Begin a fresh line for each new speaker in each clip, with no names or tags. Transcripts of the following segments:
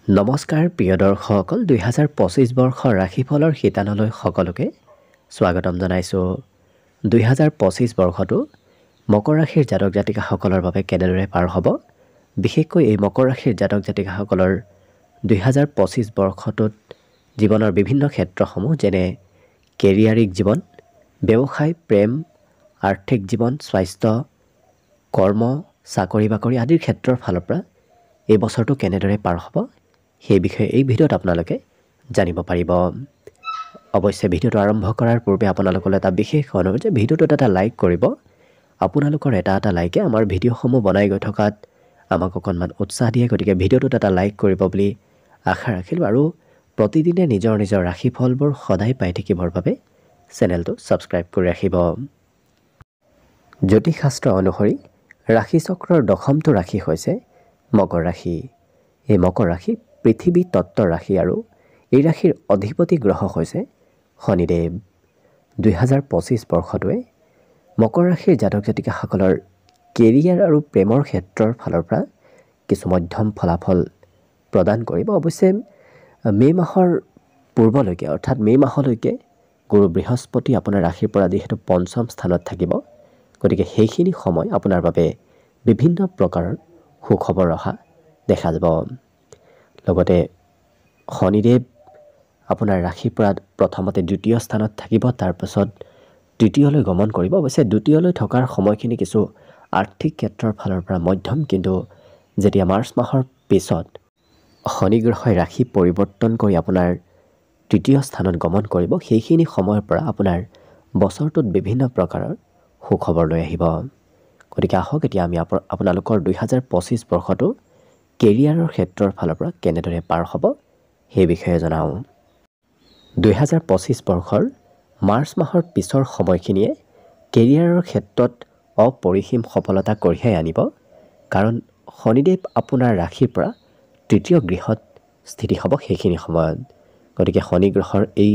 নমস্কাৰ প্ৰিয় দৰ্শকসকল 2025 বৰ্ষৰ ৰাশিফলৰ শিতানলৈ সকলোকে স্বাগতম জনাইছোঁ 2025 বৰ্ষটো মকৰ ৰাশিৰ জাতক জাতিকাসকলৰ বাবে কেনেদৰে পাৰ হ'ব বিশেষকৈ এই মকৰ ৰাশিৰ জাতক জাতিকাসকলৰ 2025 বৰ্ষটোত জীৱনৰ বিভিন্ন ক্ষেত্ৰসমূহ যেনে কেৰিয়াৰিক জীৱন ব্যৱসায় প্ৰেম আৰ্থিক জীৱন স্বাস্থ্য কৰ্ম চাকৰি বাকৰি আদিৰ ক্ষেত্ৰৰ ফালৰ পৰা এই বছৰটো কেনেদৰে পাৰ হ'ব সেই বিষয়ে এই ভিডিঅ'ত আপোনালোকে জানিব পাৰিব অৱশ্যে ভিডিঅ'টো আৰম্ভ কৰাৰ পূৰ্বে আপোনালোকলৈ এটা বিশেষ অনুৰোধ যে ভিডিঅ'টোত এটা লাইক কৰিব আপোনালোকৰ এটা লাইকে আমাৰ ভিডিঅ'সমূহ বনাই গৈ থকাত আমাক অকণমান উৎসাহ দিয়ে গতিকে ভিডিঅ'টোত এটা লাইক কৰিব বুলি আশা ৰাখিলোঁ আৰু প্ৰতিদিনে নিজৰ নিজৰ ৰাশিফলবোৰ সদায় পাই থাকিবৰ বাবে চেনেলটো ছাবস্ক্ৰাইব কৰি ৰাখিব জ্যোতিষশাস্ত্ৰ অনুসৰি ৰাশিচক্ৰৰ দশমটো ৰাশি হৈছে মকৰ ৰাশি এই মকৰ ৰাশি পৃথিৱী তত্ত্বৰ ৰাশি আৰু এই ৰাশিৰ অধিপতি গ্ৰহ হৈছে শনিদেৱ 2025 বৰ্ষটোৱে মকৰ ৰাশিৰ জাতক জাতিকাসকলৰ কেৰিয়াৰ আৰু প্ৰেমৰ ক্ষেত্ৰৰ ফালৰ পৰা কিছু মধ্যম ফলাফল প্ৰদান কৰিব অৱশ্যে মে' মাহৰ পূৰ্বলৈকে অৰ্থাৎ মে' মাহলৈকে গুৰু বৃহস্পতি আপোনাৰ ৰাশিৰ পৰা যিহেতু পঞ্চম স্থানত থাকিব গতিকে সেইখিনি সময় আপোনাৰ বাবে বিভিন্ন প্ৰকাৰৰ সুখবৰ অহা দেখা যাব লগতে শনিদেৱ আপোনাৰ ৰাশিৰ পৰা প্ৰথমতে দ্বিতীয় স্থানত থাকিব তাৰপাছত তৃতীয়লৈ গমন কৰিব অৱশ্যে দ্বিতীয়লৈ থকাৰ সময়খিনি কিছু আৰ্থিক ক্ষেত্ৰৰ ফালৰ পৰা মধ্যম কিন্তু যেতিয়া মাৰ্চ মাহৰ পিছত শনি গ্ৰহই ৰাশি পৰিৱৰ্তন কৰি আপোনাৰ তৃতীয় স্থানত গমন কৰিব সেইখিনি সময়ৰ পৰা আপোনাৰ বছৰটোত বিভিন্ন প্ৰকাৰৰ সুখবৰ লৈ আহিব গতিকে আহক এতিয়া আমি আপোনালোকৰ 2025 বৰ্ষটো কেৰিয়াৰৰ ক্ষেত্ৰৰ ফালৰ পৰা কেনেদৰে পাৰ হ'ব সেই বিষয়ে জনাওঁ 2025 বৰ্ষৰ মাৰ্চ মাহৰ পিছৰ সময়খিনিয়ে কেৰিয়াৰৰ ক্ষেত্ৰত অপৰিসীম সফলতা কঢ়িয়াই আনিব কাৰণ শনিদেৱ আপোনাৰ ৰাশিৰ পৰা তৃতীয় গৃহত স্থিতি হ'ব সেইখিনি সময়ত গতিকে শনি গ্ৰহৰ এই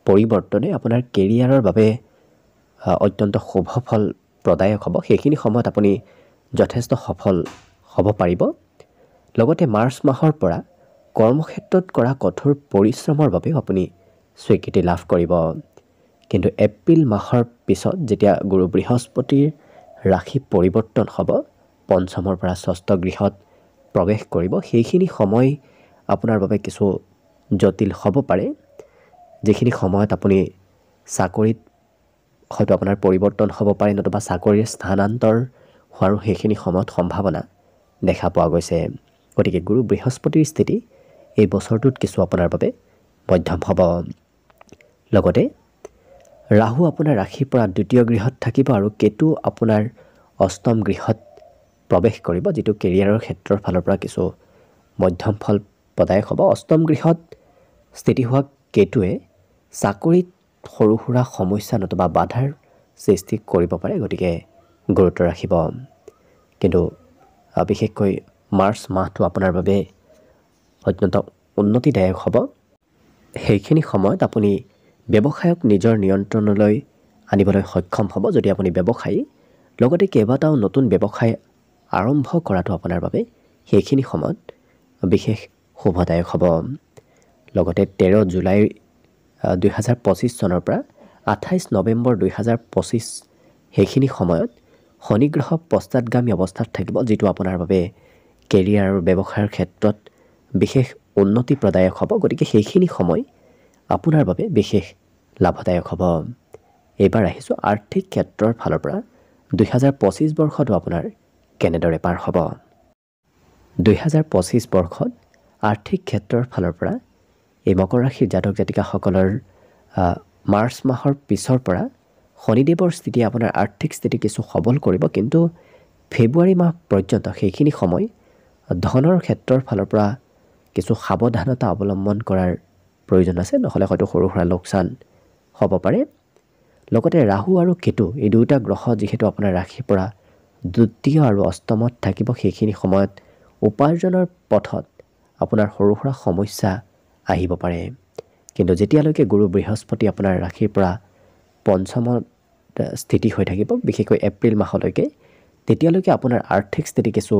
পৰিৱৰ্তনে আপোনাৰ কেৰিয়াৰৰ বাবে অত্যন্ত শুভ ফল প্ৰদায়ক হ'ব সেইখিনি সময়ত আপুনি যথেষ্ট সফল হ'ব পাৰিব লগতে মাৰ্চ মাহৰ পৰা কৰ্মক্ষেত্ৰত কৰা কঠোৰ পৰিশ্ৰমৰ বাবেও আপুনি স্বীকৃতি লাভ কৰিব কিন্তু এপ্ৰিল মাহৰ পিছত যেতিয়া গুৰু বৃহস্পতিৰ ৰাশি পৰিৱৰ্তন হ'ব পঞ্চমৰ পৰা ষষ্ঠ গৃহত প্ৰৱেশ কৰিব সেইখিনি সময় আপোনাৰ বাবে কিছু জটিল হ'ব পাৰে যিখিনি সময়ত আপুনি চাকৰিত হয়তো আপোনাৰ পৰিৱৰ্তন হ'ব পাৰে নতুবা চাকৰিৰ স্থানান্তৰ হোৱাৰো সেইখিনি সময়ত সম্ভাৱনা দেখা পোৱা গৈছে গতিকে গুৰু বৃহস্পতিৰ স্থিতি এই বছৰটোত কিছু আপোনাৰ বাবে মধ্যম হ'ব লগতে ৰাহু আপোনাৰ ৰাশিৰ পৰা দ্বিতীয় গৃহত থাকিব আৰু কেতু আপোনাৰ অষ্টম গৃহত প্ৰৱেশ কৰিব যিটো কেৰিয়াৰৰ ক্ষেত্ৰৰ ফালৰ পৰা কিছু মধ্যম ফল প্ৰদায়ক হ'ব অষ্টম গৃহত স্থিতি হোৱা কেতুৱে চাকৰিত সৰু সুৰা সমস্যা নতুবা বাধাৰ সৃষ্টি কৰিব পাৰে গতিকে গুৰুত্ব ৰাখিব কিন্তু বিশেষকৈ মাৰ্চ মাহটো আপোনাৰ বাবে অত্যন্ত উন্নতিদায়ক হ'ব সেইখিনি সময়ত আপুনি ব্যৱসায়ক নিজৰ নিয়ন্ত্ৰণলৈ আনিবলৈ সক্ষম হ'ব যদি আপুনি ব্যৱসায়ী লগতে কেইবাটাও নতুন ব্যৱসায় আৰম্ভ কৰাটো আপোনাৰ বাবে সেইখিনি সময়ত বিশেষ শুভদায়ক হ'ব লগতে 13 জুলাই 2025 চনৰ পৰা 28 নৱেম্বৰ 2025 সেইখিনি সময়ত শনি গ্ৰহ পশ্চাদগামী অৱস্থাত থাকিব যিটো আপোনাৰ বাবে কেৰিয়াৰ আৰু ব্যৱসায়ৰ ক্ষেত্ৰত বিশেষ উন্নতি প্ৰদায়ক হ'ব গতিকে সেইখিনি সময় আপোনাৰ বাবে বিশেষ লাভদায়ক হ'ব এইবাৰ আহিছোঁ আৰ্থিক ক্ষেত্ৰৰ ফালৰ পৰা 2025 বৰ্ষটো আপোনাৰ কেনেদৰে পাৰ হ'ব 2025 বৰ্ষত আৰ্থিক ক্ষেত্ৰৰ ফালৰ পৰা এই মকৰ ৰাশিৰ জাতক জাতিকাসকলৰ মাৰ্চ মাহৰ পিছৰ পৰা শনিদেৱৰ স্থিতি আপোনাৰ আৰ্থিক স্থিতি কিছু সবল কৰিব কিন্তু ফেব্ৰুৱাৰী মাহ পৰ্যন্ত সেইখিনি সময় ধনৰ ক্ষেত্ৰৰ ফালৰ পৰা কিছু সাৱধানতা অৱলম্বন কৰাৰ প্ৰয়োজন আছে নহ'লে হয়তো সৰু সুৰা লোকচান হ'ব পাৰে লগতে ৰাহু আৰু কেতু এই দুয়োটা গ্ৰহ যিহেতু আপোনাৰ ৰাশিৰ পৰা দ্বিতীয় আৰু অষ্টমত থাকিব সেইখিনি সময়ত উপাৰ্জনৰ পথত আপোনাৰ সৰু সুৰা সমস্যা আহিব পাৰে কিন্তু যেতিয়ালৈকে গুৰু বৃহস্পতি আপোনাৰ ৰাশিৰ পৰা পঞ্চমত স্থিতি হৈ থাকিব বিশেষকৈ এপ্ৰিল মাহলৈকে তেতিয়ালৈকে আপোনাৰ আৰ্থিক স্থিতি কিছু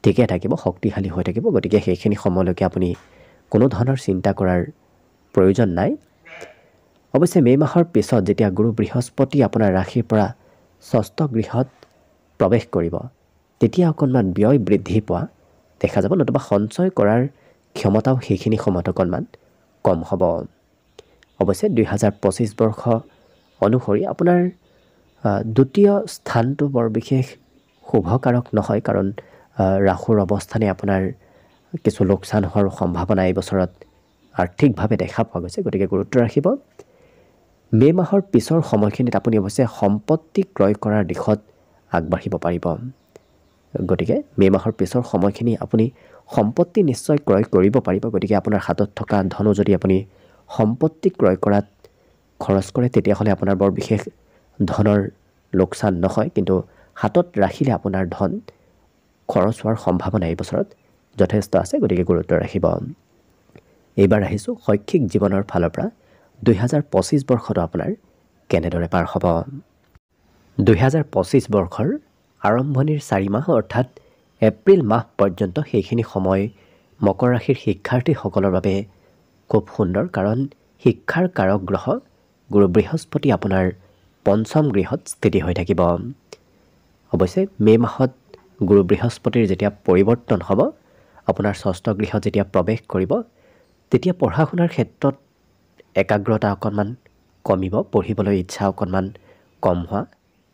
ঠিকে থাকিব, শক্তিশালী হৈ থাকিব। গতিকে সেইখিনি সময়লৈকে আপুনি কোনো ধৰণৰ চিন্তা কৰাৰ প্ৰয়োজন নাই। অৱশ্যে মে' মাহৰ পিছত যেতিয়া গুৰু বৃহস্পতি আপোনাৰ ৰাশিৰ পৰা ষষ্ঠ গৃহত প্ৰৱেশ কৰিব, তেতিয়া অকণমান ব্যয় বৃদ্ধি পোৱা দেখা যাব, নতুবা সঞ্চয় কৰাৰ ক্ষমতাও সেইখিনি সময়ত অকণমান কম হ'ব। অৱশ্যে 2025 বৰ্ষ অনুসৰি আপোনাৰ দ্বিতীয় স্থানটো বৰ বিশেষ শুভকাৰক নহয়, কাৰণ ৰাহুৰ অৱস্থানে আপোনাৰ কিছু লোকচান হোৱাৰ সম্ভাৱনা এই বছৰত আৰ্থিকভাৱে দেখা পোৱা গৈছে। গতিকে গুৰুত্ব ৰাখিব। মে' মাহৰ পিছৰ সময়খিনিত আপুনি অৱশ্যে সম্পত্তি ক্ৰয় কৰাৰ দিশত আগবাঢ়িব পাৰিব। গতিকে মে' মাহৰ পিছৰ সময়খিনি আপুনি সম্পত্তি নিশ্চয় ক্ৰয় কৰিব পাৰিব। গতিকে আপোনাৰ হাতত থকা ধনো যদি আপুনি সম্পত্তি ক্ৰয় কৰাত খৰচ কৰে, তেতিয়াহ'লে আপোনাৰ বৰ বিশেষ ধনৰ লোকচান নহয়, কিন্তু হাতত ৰাখিলে আপোনাৰ ধন খৰচ হোৱাৰ সম্ভাৱনা এই বছৰত যথেষ্ট আছে। গতিকে গুৰুত্ব ৰাখিব। এইবাৰ আহিছোঁ শৈক্ষিক জীৱনৰ ফালৰ পৰা 2025 বৰ্ষটো আপোনাৰ কেনেদৰে পাৰ হ'ব। 2025 বৰ্ষৰ আৰম্ভণিৰ 4 মাহ অৰ্থাৎ এপ্ৰিল মাহ পৰ্যন্ত সেইখিনি সময় মকৰ ৰাশিৰ শিক্ষাৰ্থীসকলৰ বাবে খুব সুন্দৰ, কাৰণ শিক্ষাৰ কাৰক গ্ৰহ গুৰু বৃহস্পতি আপোনাৰ পঞ্চম গৃহত স্থিতি হৈ থাকিব। অৱশ্যে মে' মাহত গুৰু বৃহস্পতিৰ যেতিয়া পৰিৱৰ্তন হ'ব, আপোনাৰ ষষ্ঠ গৃহত যেতিয়া প্ৰৱেশ কৰিব, তেতিয়া পঢ়া শুনাৰ ক্ষেত্ৰত একাগ্ৰতা অকণমান কমিব, পঢ়িবলৈ ইচ্ছা অকণমান কম হোৱা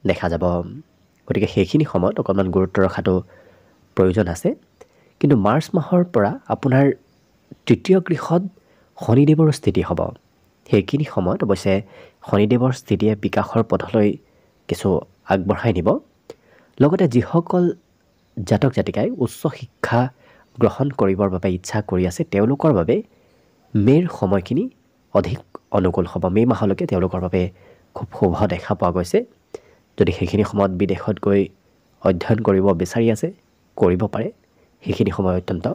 দেখা যাব। গতিকে সেইখিনি সময়ত অকণমান গুৰুত্ব ৰখাটো প্ৰয়োজন আছে। কিন্তু মাৰ্চ মাহৰ পৰা আপোনাৰ তৃতীয় গৃহত শনিদেৱৰ স্থিতি হ'ব। সেইখিনি সময়ত অৱশ্যে শনিদেৱৰ স্থিতিয়ে বিকাশৰ পথলৈ কিছু আগবঢ়াই নিব। লগতে যিসকল জাতক জাতিকাই উচ্চ শিক্ষা গ্ৰহণ কৰিবৰ বাবে ইচ্ছা কৰি আছে, তেওঁলোকৰ বাবে মে'ৰ সময়খিনি অধিক অনুকূল হ'ব। মে' মাহলৈকে তেওঁলোকৰ বাবে খুব শুভ দেখা পোৱা গৈছে। যদি সেইখিনি সময়ত বিদেশত গৈ অধ্যয়ন কৰিব বিচাৰি আছে, কৰিব পাৰে। সেইখিনি সময় অত্যন্ত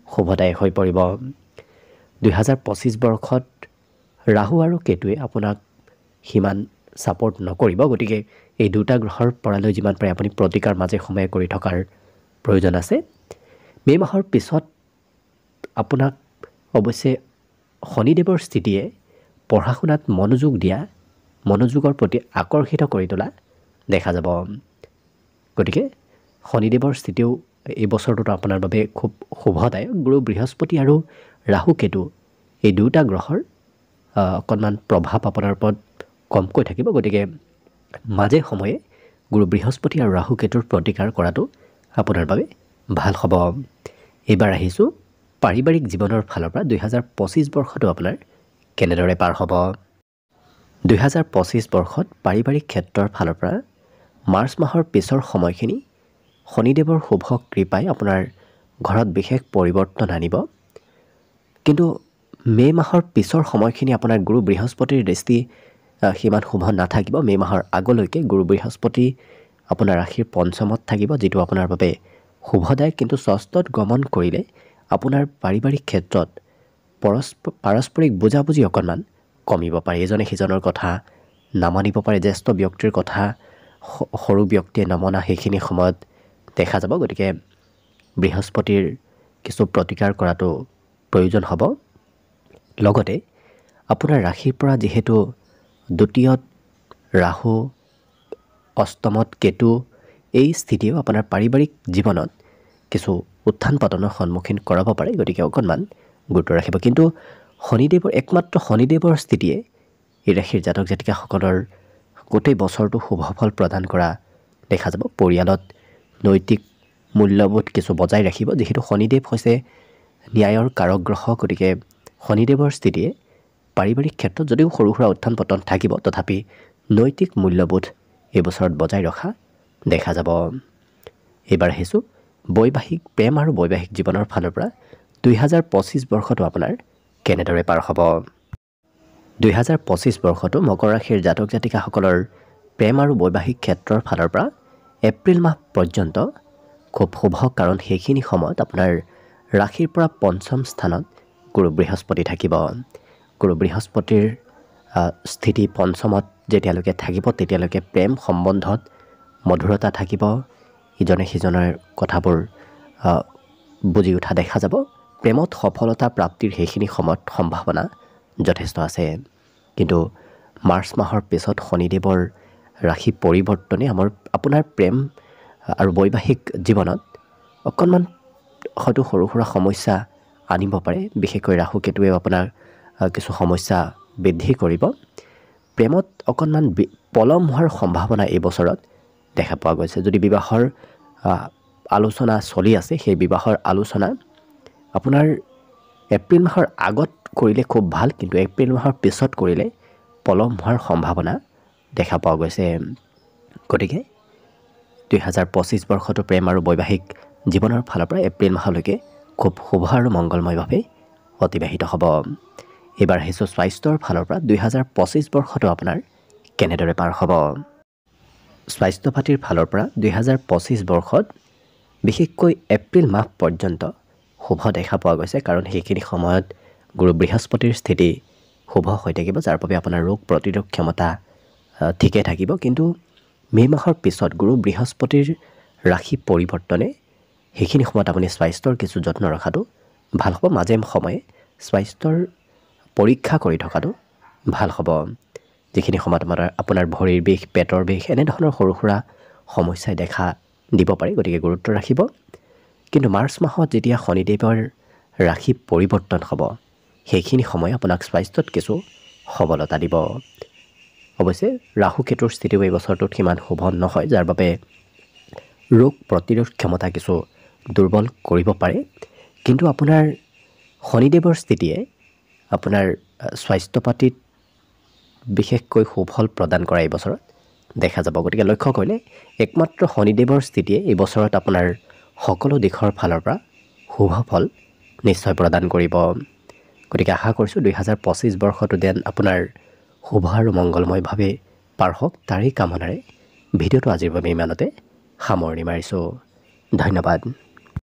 শুভদায়ক হৈ পৰিব। 2025 বৰ্ষত ৰাহু আৰু কেতুৱে আপোনাক সিমান ছাপৰ্ট নকৰিব। গতিকে এই দুটা গ্ৰহৰ পৰালৈ যিমান পাৰে আপুনি প্ৰতিকাৰ মাজে সময়ে কৰি থকাৰ প্ৰয়োজন আছে। মে' মাহৰ পিছত আপোনাক অৱশ্যে শনিদেৱৰ স্থিতিয়ে পঢ়া শুনাত মনোযোগৰ প্ৰতি আকৰ্ষিত কৰি তোলা দেখা যাব। গতিকে শনিদেৱৰ স্থিতিও এই বছৰটোত আপোনাৰ বাবে খুব শুভদায়ক। গুৰু বৃহস্পতি আৰু ৰাহু কেতু এই দুটা গ্ৰহৰ অকণমান প্ৰভাৱ আপোনাৰ ওপৰত কমকৈ থাকিব। গতিকে মাজে সময়ে গুৰু বৃহস্পতি আৰু ৰাহু কেতুৰ প্ৰতিকাৰ কৰাটো আপোনাৰ বাবে ভাল হ'ব। এইবাৰ আহিছোঁ পাৰিবাৰিক জীৱনৰ ফালৰ পৰা 2025 বৰ্ষটো আপোনাৰ কেনেদৰে পাৰ হ'ব। 2025 বৰ্ষত পাৰিবাৰিক ক্ষেত্ৰৰ ফালৰ পৰা মাৰ্চ মাহৰ পিছৰ সময়খিনি শনিদেৱৰ শুভ কৃপাই আপোনাৰ ঘৰত বিশেষ পৰিৱৰ্তন আনিব। কিন্তু মে' মাহৰ পিছৰ সময়খিনি আপোনাৰ গুৰু বৃহস্পতিৰ দৃষ্টি সিমান শুভ নাথাকিব। মে' মাহৰ আগলৈকে গুৰু বৃহস্পতি আপোনাৰ ৰাশিৰ পঞ্চমত থাকিব, যিটো আপোনাৰ বাবে শুভদায়ক। কিন্তু ষষ্ঠত গমন কৰিলে আপোনাৰ পাৰিবাৰিক ক্ষেত্ৰত পাৰস্পৰিক বুজাবুজি অকণমান কমিব পাৰে। এজনে সিজনৰ কথা নামানিব পাৰে। জ্যেষ্ঠ ব্যক্তিৰ কথা সৰু ব্যক্তিয়ে নমনা সেইখিনি সময়ত দেখা যাব। গতিকে বৃহস্পতিৰ কিছু প্ৰতিকাৰ কৰাটো প্ৰয়োজন হ'ব। লগতে আপোনাৰ ৰাশিৰ পৰা যিহেতু দ্বিতীয়ত ৰাহু, অষ্টমত কেতু, এই স্থিতিও আপোনাৰ পাৰিবাৰিক জীৱনত কিছু উত্থান পতনৰ সন্মুখীন কৰাব পাৰে। গতিকে অকণমান গুৰুত্ব ৰাখিব। কিন্তু একমাত্ৰ শনিদেৱৰ স্থিতিয়ে এই ৰাশিৰ জাতক জাতিকাসকলৰ গোটেই বছৰটো শুভ ফল প্ৰদান কৰা দেখা যাব। পৰিয়ালত নৈতিক মূল্যবোধ কিছু বজাই ৰাখিব। যিহেতু শনিদেৱ হৈছে ন্যায়ৰ কাৰক গ্ৰহ, গতিকে শনিদেৱৰ স্থিতিয়ে পাৰিবাৰিক ক্ষেত্ৰত যদিও সৰু সুৰা উত্থান পতন থাকিব, তথাপি নৈতিক মূল্যবোধ এই বছৰত বজাই ৰখা দেখা যাব। এইবাৰ আহিছোঁ প্ৰেম আৰু বৈবাহিক জীৱনৰ ফালৰ পৰা 2025 বৰ্ষটো আপোনাৰ কেনেদৰে পাৰ হ'ব। 2025 বৰ্ষটো মকৰ ৰাশিৰ জাতক জাতিকাসকলৰ প্ৰেম আৰু বৈবাহিক ক্ষেত্ৰৰ ফালৰ পৰা এপ্ৰিল মাহ পৰ্যন্ত খুব শুভ, কাৰণ সেইখিনি সময়ত আপোনাৰ ৰাশিৰ পৰা পঞ্চম স্থানত গুৰু বৃহস্পতি থাকিব। গুৰু বৃহস্পতিৰ স্থিতি পঞ্চমত যেতিয়ালৈকে থাকিব, তেতিয়ালৈকে প্ৰেম সম্বন্ধত মধুৰতা থাকিব। ইজনে সিজনৰ কথাবোৰ বুজি উঠা দেখা যাব। প্ৰেমত সফলতা প্ৰাপ্তিৰ সেইখিনি সময়ত সম্ভাৱনা যথেষ্ট আছে। কিন্তু মাৰ্চ মাহৰ পিছত শনিদেৱৰ ৰাশি পৰিৱৰ্তনে আপোনাৰ প্ৰেম আৰু বৈবাহিক জীৱনত অকণমান হয়তো সৰু সুৰা সমস্যা আনিব পাৰে। বিশেষকৈ ৰাহু কেতুৱে আপোনাৰ কিছু সমস্যা বৃদ্ধি কৰিব। প্ৰেমত অকণমান পলম হোৱাৰ সম্ভাৱনা এই বছৰত দেখা পোৱা গৈছে। যদি বিবাহৰ আলোচনা চলি আছে, সেই বিবাহৰ আলোচনা আপোনাৰ এপ্ৰিল মাহৰ আগত কৰিলে খুব ভাল, কিন্তু এপ্ৰিল মাহৰ পিছত কৰিলে পলম হোৱাৰ সম্ভাৱনা দেখা পোৱা গৈছে। গতিকে 2025 বৰ্ষটো প্ৰেম আৰু বৈবাহিক জীৱনৰ ফালৰ পৰা এপ্ৰিল মাহলৈকে খুব শুভ আৰু মংগলময়ভাৱে অতিবাহিত হ'ব। এইবাৰ আহিছোঁ স্বাস্থ্যৰ ফালৰ পৰা 2025 বৰ্ষটো আপোনাৰ কেনেদৰে পাৰ হ'ব। স্বাস্থ্য পাতিৰ ফালৰ পৰা 2025 বৰ্ষত বিশেষকৈ এপ্ৰিল মাহ পৰ্যন্ত শুভ দেখা পোৱা গৈছে, কাৰণ সেইখিনি সময়ত গুৰু বৃহস্পতিৰ স্থিতি শুভ হৈ থাকিব, যাৰ বাবে আপোনাৰ ৰোগ প্ৰতিৰোধ ক্ষমতা ঠিকে থাকিব। কিন্তু মে' মাহৰ পিছত গুৰু বৃহস্পতিৰ ৰাশি পৰিৱৰ্তনে সেইখিনি সময়ত আপুনি স্বাস্থ্যৰ কিছু যত্ন ৰখাটো ভাল হ'ব। মাজে সময়ে স্বাস্থ্যৰ পৰীক্ষা কৰি থকাটো ভাল হ'ব। যিখিনি সময়ত আপোনাৰ ভৰিৰ বিষ, পেটৰ বিষ, এনেধৰণৰ সৰু সুৰা সমস্যাই দেখা দিব পাৰে, গতিকে গুৰুত্ব ৰাখিব। কিন্তু মাৰ্চ মাহত যেতিয়া শনিদেৱৰ ৰাশি পৰিৱৰ্তন হ'ব, সেইখিনি সময় আপোনাক স্বাস্থ্যত কিছু সবলতা দিব। অৱশ্যে ৰাহু কেতুৰ স্থিতিও এই বছৰটোত সিমান শুভ নহয়, যাৰ বাবে ৰোগ প্ৰতিৰোধ ক্ষমতা কিছু দুৰ্বল কৰিব পাৰে। কিন্তু আপোনাৰ শনিদেৱৰ স্থিতিয়ে আপোনাৰ স্বাস্থ্য পাতিত বিশেষকৈ সুফল প্ৰদান কৰা এই বছৰত দেখা যাব। গতিকে লক্ষ্য কৰিলে একমাত্ৰ শনিদেৱৰ স্থিতিয়ে এই বছৰত আপোনাৰ সকলো দিশৰ ফালৰ পৰা শুভ ফল নিশ্চয় প্ৰদান কৰিব। গতিকে আশা কৰিছোঁ 2025 বৰ্ষটো যেন আপোনাৰ শুভ আৰু মংগলময়ভাৱে পাৰ হওক, তাৰেই কামনাৰে ভিডিঅ'টো আজিৰ বাবে ইমানতে সামৰণি মাৰিছোঁ। ধন্যবাদ।